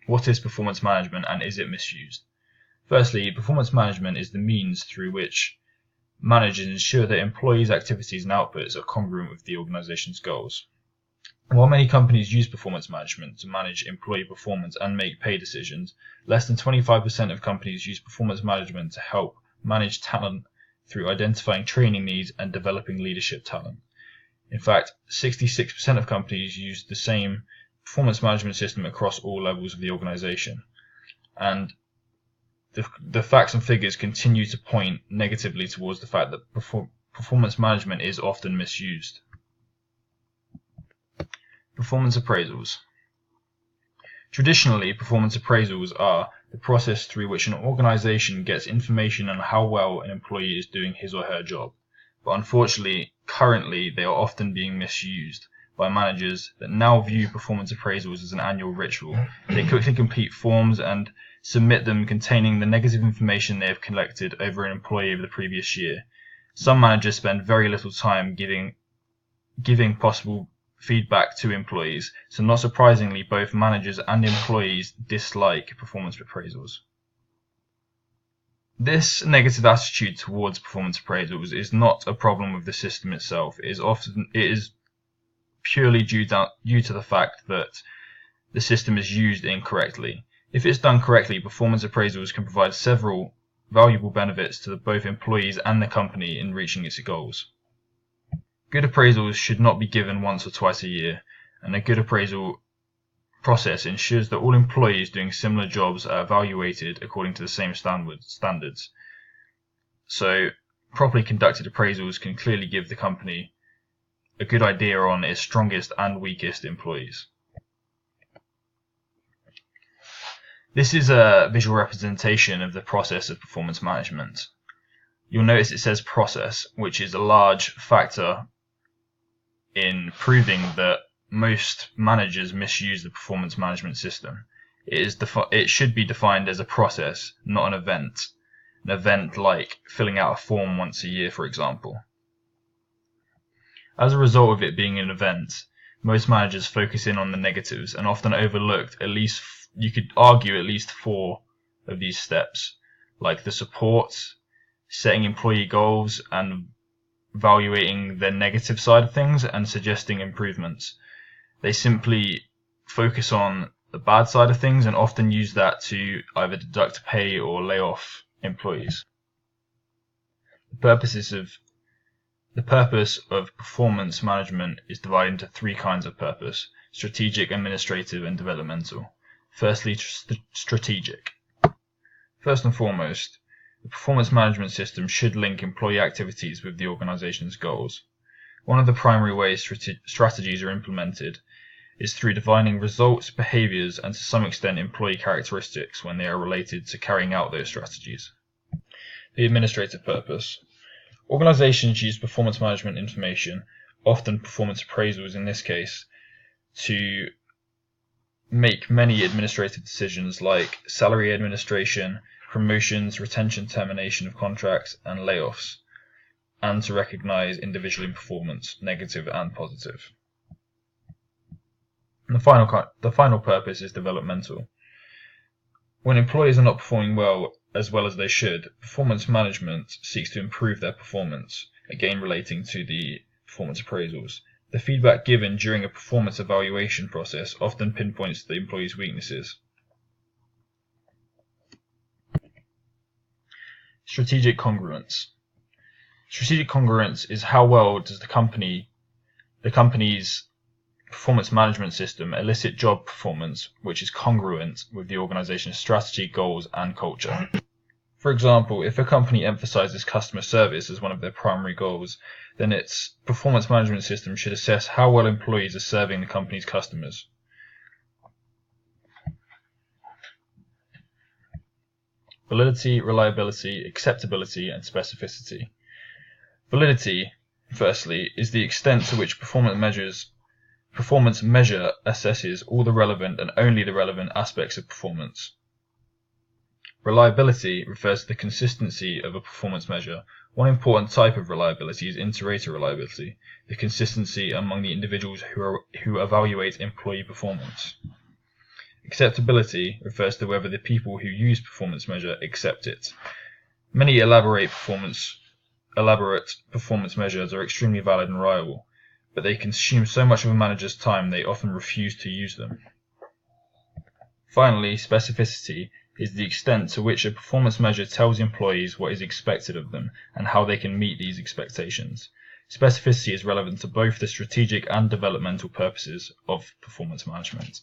What is performance management and is it misused? Firstly, performance management is the means through which managers ensure that employees' activities and outputs are congruent with the organization's goals. While many companies use performance management to manage employee performance and make pay decisions, less than 25% of companies use performance management to help manage talent through identifying training needs and developing leadership talent. In fact, 66% of companies use the same performance management system across all levels of the organization. And the facts and figures continue to point negatively towards the fact that performance management is often misused. Performance appraisals. Traditionally, performance appraisals are the process through which an organization gets information on how well an employee is doing his or her job. But unfortunately, currently they are often being misused by managers that now view performance appraisals as an annual ritual. They quickly complete forms and submit them containing the negative information they have collected over an employee of the previous year. Some managers spend very little time giving possible feedback to employees, so not surprisingly, both managers and employees dislike performance appraisals. This negative attitude towards performance appraisals is not a problem with the system itself. It is purely due to the fact that the system is used incorrectly. If it's done correctly, performance appraisals can provide several valuable benefits to both employees and the company in reaching its goals. Good appraisals should not be given once or twice a year, and a good appraisal process ensures that all employees doing similar jobs are evaluated according to the same standards. So, properly conducted appraisals can clearly give the company a good idea on its strongest and weakest employees. This is a visual representation of the process of performance management. You'll notice it says process, which is a large factor in proving that most managers misuse the performance management system. It should be defined as a process, not an event. An event like filling out a form once a year, for example. As a result of it being an event, most managers focus in on the negatives and often overlooked you could argue at least 4 of these steps, like the support, setting employee goals, and evaluating the negative side of things and suggesting improvements. They simply focus on the bad side of things and often use that to either deduct pay or lay off employees. The purpose of performance management is divided into 3 kinds of purpose: strategic, administrative, and developmental. Firstly, strategic. First and foremost, the performance management system should link employee activities with the organization's goals. One of the primary ways strategies are implemented is through defining results, behaviors, and to some extent employee characteristics when they are related to carrying out those strategies. The administrative purpose. Organizations use performance management information, often performance appraisals in this case, to make many administrative decisions like salary administration, promotions, retention, termination of contracts, and layoffs, and to recognize individual performance, negative and positive. And the final purpose is developmental. When employees are not performing well as they should, performance management seeks to improve their performance, again relating to the performance appraisals. The feedback given during a performance evaluation process often pinpoints the employee's weaknesses. Strategic congruence. Strategic congruence is how well does the company's performance management system elicit job performance which is congruent with the organization's strategy, goals, and culture. For example, if a company emphasizes customer service as one of their primary goals, then its performance management system should assess how well employees are serving the company's customers. Validity, reliability, acceptability, and specificity. Validity, firstly, is the extent to which performance measure assesses all the relevant and only the relevant aspects of performance. Reliability refers to the consistency of a performance measure. One important type of reliability is inter-rater reliability, the consistency among the individuals who evaluate employee performance. Acceptability refers to whether the people who use performance measure accept it. Many elaborate performance measures are extremely valid and reliable, but they consume so much of a manager's time they often refuse to use them. Finally, specificity is the extent to which a performance measure tells employees what is expected of them and how they can meet these expectations. Specificity is relevant to both the strategic and developmental purposes of performance management.